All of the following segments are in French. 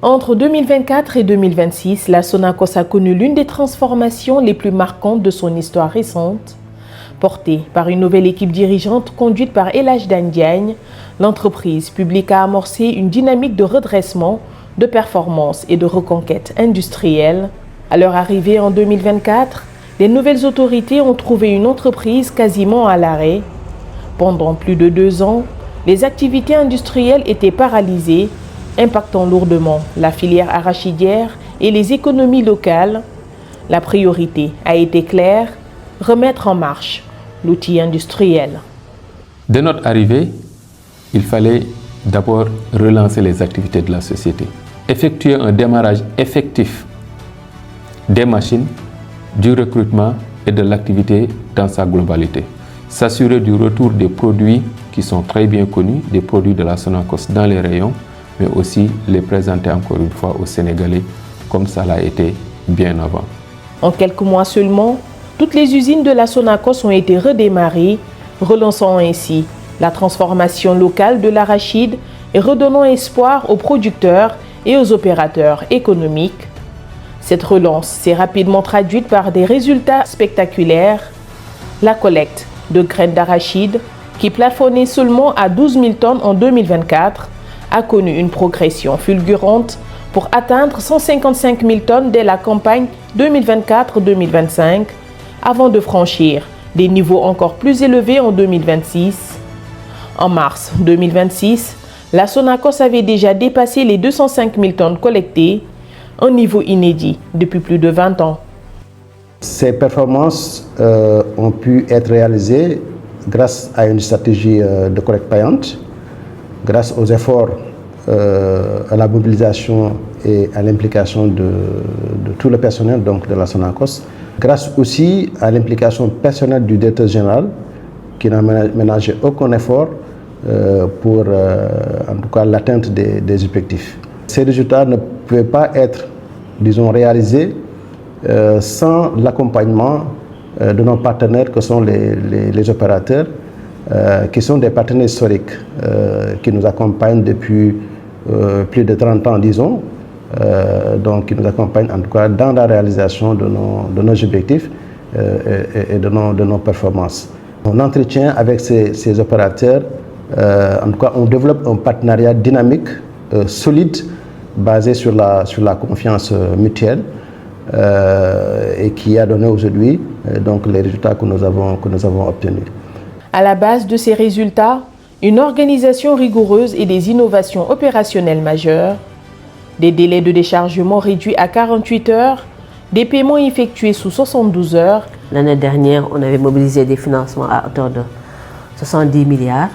Entre 2024 et 2026, la Sonacos a connu l'une des transformations les plus marquantes de son histoire récente. Portée par une nouvelle équipe dirigeante conduite par El Hadj Dane Diagne, l'entreprise publique a amorcé une dynamique de redressement, de performance et de reconquête industrielle. À leur arrivée en 2024, les nouvelles autorités ont trouvé une entreprise quasiment à l'arrêt. Pendant plus de 2 ans, les activités industrielles étaient paralysées, impactant lourdement la filière arachidière et les économies locales. La priorité a été claire, remettre en marche l'outil industriel. Dès notre arrivée, il fallait d'abord relancer les activités de la société, effectuer un démarrage effectif des machines, du recrutement et de l'activité dans sa globalité. S'assurer du retour des produits qui sont très bien connus, des produits de la Sonacos dans les rayons, mais aussi les présenter encore une fois aux Sénégalais comme ça l'a été bien avant. En quelques mois seulement, toutes les usines de la Sonacos ont été redémarrées, relançant ainsi la transformation locale de l'arachide et redonnant espoir aux producteurs et aux opérateurs économiques. Cette relance s'est rapidement traduite par des résultats spectaculaires. La collecte de graines d'arachide, qui plafonnait seulement à 12 000 tonnes en 2024, a connu une progression fulgurante pour atteindre 155 000 tonnes dès la campagne 2024-2025, avant de franchir des niveaux encore plus élevés en 2026. En mars 2026, la Sonacos avait déjà dépassé les 205 000 tonnes collectées, un niveau inédit depuis plus de 20 ans. Ces performances ont pu être réalisées grâce à une stratégie de collecte payante, grâce aux efforts, à la mobilisation et à l'implication de tout le personnel donc, de la Sonacos, grâce aussi à l'implication personnelle du directeur général qui n'a ménagé aucun effort pour en tout cas l'atteinte des objectifs. Ces résultats ne pouvaient pas être, disons, réalisés sans l'accompagnement de nos partenaires que sont les opérateurs, qui sont des partenaires historiques, qui nous accompagnent depuis plus de 30 ans, disons, donc qui nous accompagnent en tout cas dans la réalisation de nos objectifs et de nos performances. On entretient avec ces opérateurs, en tout cas on développe un partenariat dynamique, solide, basé sur la confiance mutuelle et qui a donné aujourd'hui donc les résultats que nous avons obtenus. À la base de ces résultats, une organisation rigoureuse et des innovations opérationnelles majeures, des délais de déchargement réduits à 48 heures, des paiements effectués sous 72 heures. L'année dernière, on avait mobilisé des financements à hauteur de 70 milliards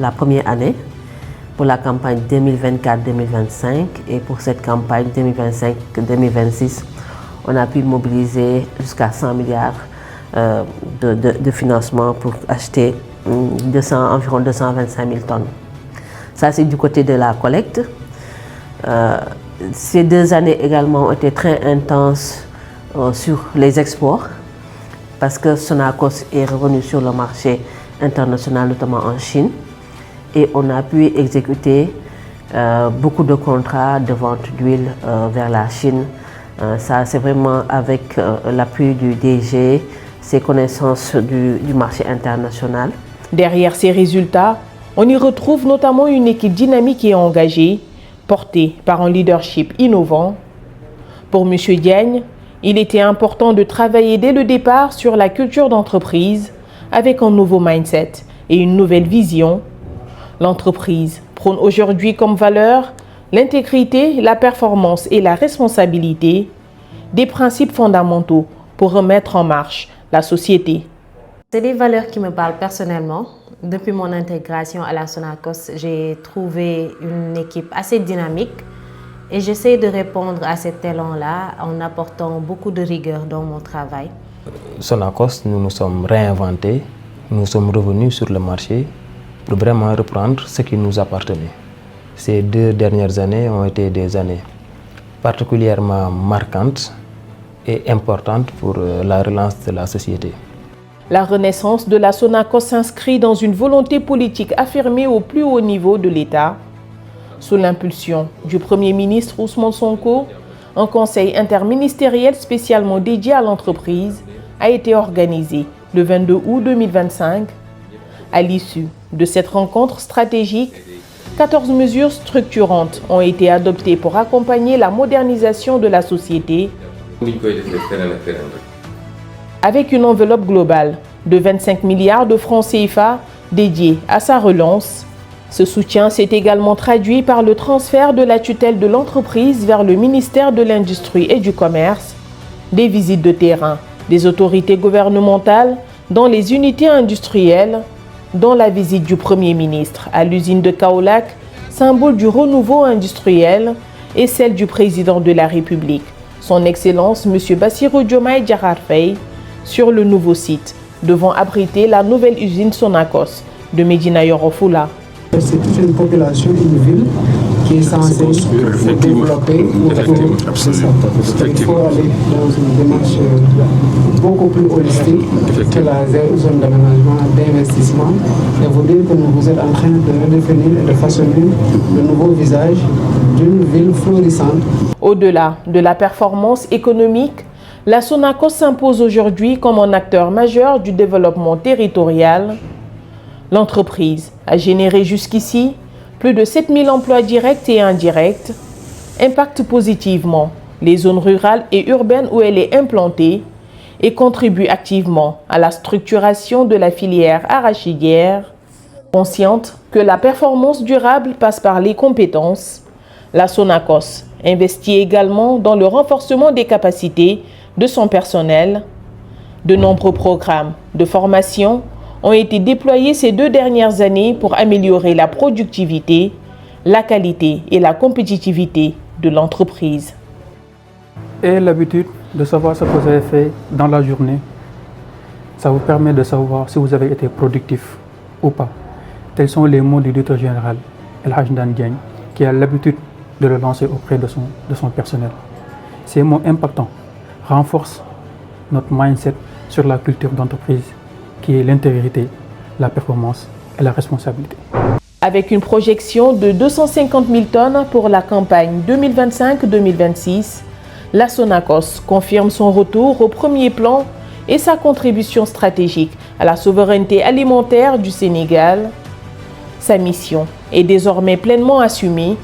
la première année pour la campagne 2024-2025 et pour cette campagne 2025-2026, on a pu mobiliser jusqu'à 100 milliards de financement pour acheter environ 225 000 tonnes. Ça, c'est du côté de la collecte. Ces 2 années également ont été très intenses sur les exports parce que Sonacos est revenu sur le marché international, notamment en Chine. Et on a pu exécuter beaucoup de contrats de vente d'huile vers la Chine. Ça, c'est vraiment avec l'appui du DG, ses connaissances du marché international. Derrière ces résultats, on y retrouve notamment une équipe dynamique et engagée, portée par un leadership innovant. Pour M. Diagne, il était important de travailler dès le départ sur la culture d'entreprise avec un nouveau mindset et une nouvelle vision. L'entreprise prône aujourd'hui comme valeur l'intégrité, la performance et la responsabilité, des principes fondamentaux pour remettre en marche la société. C'est des valeurs qui me parlent personnellement. Depuis mon intégration à la Sonacos, j'ai trouvé une équipe assez dynamique et j'essaie de répondre à cet élan-là en apportant beaucoup de rigueur dans mon travail. Sonacos, nous nous sommes réinventés, nous sommes revenus sur le marché pour vraiment reprendre ce qui nous appartenait. Ces 2 dernières années ont été des années particulièrement marquantes et importantes pour la relance de la société. La renaissance de la Sonacos s'inscrit dans une volonté politique affirmée au plus haut niveau de l'État. Sous l'impulsion du Premier ministre Ousmane Sonko, un conseil interministériel spécialement dédié à l'entreprise a été organisé le 22 août 2025. À l'issue de cette rencontre stratégique, 14 mesures structurantes ont été adoptées pour accompagner la modernisation de la société avec une enveloppe globale de 25 milliards de francs CFA dédiée à sa relance. Ce soutien s'est également traduit par le transfert de la tutelle de l'entreprise vers le ministère de l'Industrie et du Commerce, des visites de terrain des autorités gouvernementales dans les unités industrielles, dont la visite du Premier ministre à l'usine de Kaolack, symbole du renouveau industriel, et celle du président de la République, son Excellence M. Bassirou Diomaye Diakhar Faye, sur le nouveau site, devant abriter la nouvelle usine Sonacos de Médina Yoro Fula. C'est toute une population, une ville qui est censée se développer autour de ça. Il faut aller dans une démarche beaucoup plus holistique que la zone d'aménagement, d'investissement, et vous dire que vous êtes en train de redéfinir et de façonner le nouveau visage d'une ville florissante. Au-delà de la performance économique, la Sonacos s'impose aujourd'hui comme un acteur majeur du développement territorial. L'entreprise a généré jusqu'ici plus de 7000 emplois directs et indirects, impacte positivement les zones rurales et urbaines où elle est implantée et contribue activement à la structuration de la filière arachidière. Consciente que la performance durable passe par les compétences, la Sonacos investit également dans le renforcement des capacités de son personnel. De nombreux programmes de formation ont été déployés ces 2 dernières années pour améliorer la productivité, la qualité et la compétitivité de l'entreprise. Et l'habitude de savoir ce que vous avez fait dans la journée, ça vous permet de savoir si vous avez été productif ou pas. Tels sont les mots du directeur général, El Hadj Ndane Diagne, qui a l'habitude de le lancer auprès de son personnel. Ces mots impactants renforcent notre mindset sur la culture d'entreprise, qui est l'intégrité, la performance et la responsabilité. Avec une projection de 250 000 tonnes pour la campagne 2025-2026, la Sonacos confirme son retour au premier plan et sa contribution stratégique à la souveraineté alimentaire du Sénégal. Sa mission est désormais pleinement assumée,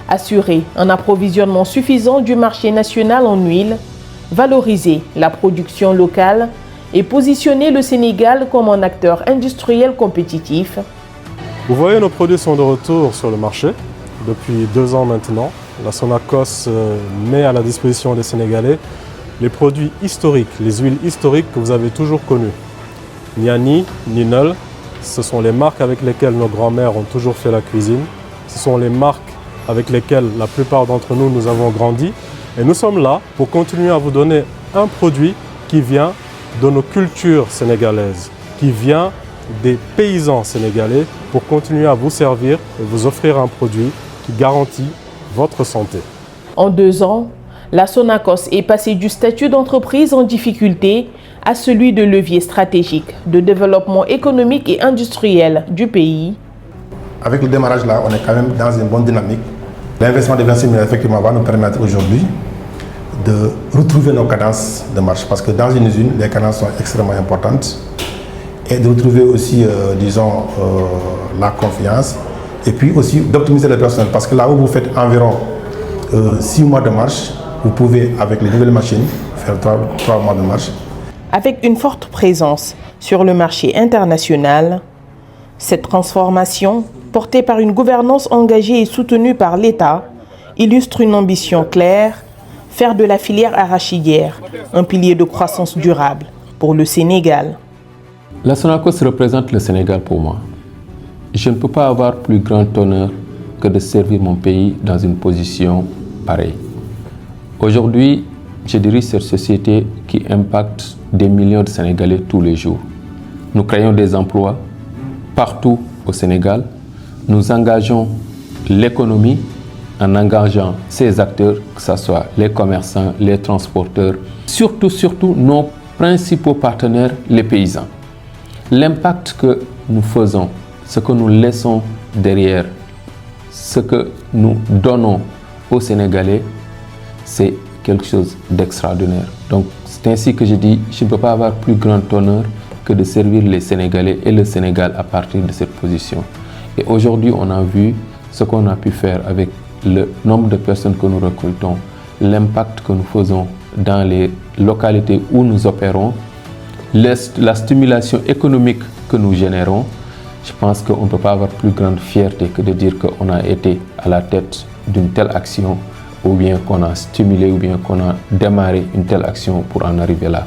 assurer un approvisionnement suffisant du marché national en huile, valoriser la production locale et positionner le Sénégal comme un acteur industriel compétitif. Vous voyez, nos produits sont de retour sur le marché depuis 2 ans maintenant. La Sonacos met à la disposition des Sénégalais les produits historiques, les huiles historiques que vous avez toujours connues. Niani, Ninol, ce sont les marques avec lesquelles nos grands-mères ont toujours fait la cuisine. Ce sont les marques avec lesquelles la plupart d'entre nous, nous avons grandi. Et nous sommes là pour continuer à vous donner un produit qui vient de nos cultures sénégalaises, qui vient des paysans sénégalais, pour continuer à vous servir et vous offrir un produit qui garantit votre santé. En 2 ans, la Sonacos est passée du statut d'entreprise en difficulté à celui de levier stratégique de développement économique et industriel du pays. Avec le démarrage là, on est quand même dans une bonne dynamique. L'investissement de 26 000 effectivement va nous permettre aujourd'hui de retrouver nos cadences de marche, parce que dans une usine, les cadences sont extrêmement importantes, et de retrouver aussi, la confiance, et puis aussi d'optimiser le personnel, parce que là où vous faites environ 6 mois de marche, vous pouvez, avec les nouvelles machines, faire 3 mois de marche. Avec une forte présence sur le marché international, cette transformation, portée par une gouvernance engagée et soutenue par l'État, illustre une ambition claire: faire de la filière arachidière un pilier de croissance durable pour le Sénégal. La Sonacos représente le Sénégal pour moi. Je ne peux pas avoir plus grand honneur que de servir mon pays dans une position pareille. Aujourd'hui, je dirige cette société qui impacte des millions de Sénégalais tous les jours. Nous créons des emplois partout au Sénégal. Nous engageons l'économie en engageant ces acteurs, que ce soit les commerçants, les transporteurs, surtout nos principaux partenaires, les paysans. L'impact que nous faisons, ce que nous laissons derrière ce que nous donnons aux Sénégalais, c'est quelque chose d'extraordinaire. Donc c'est ainsi que je dis, je ne peux pas avoir plus grand honneur que de servir les Sénégalais et le Sénégal à partir de cette position. Et aujourd'hui, on a vu ce qu'on a pu faire avec le nombre de personnes que nous recrutons, l'impact que nous faisons dans les localités où nous opérons, la stimulation économique que nous générons. Je pense qu'on ne peut pas avoir plus grande fierté que de dire qu'on a été à la tête d'une telle action, ou bien qu'on a stimulé, ou bien qu'on a démarré une telle action pour en arriver là.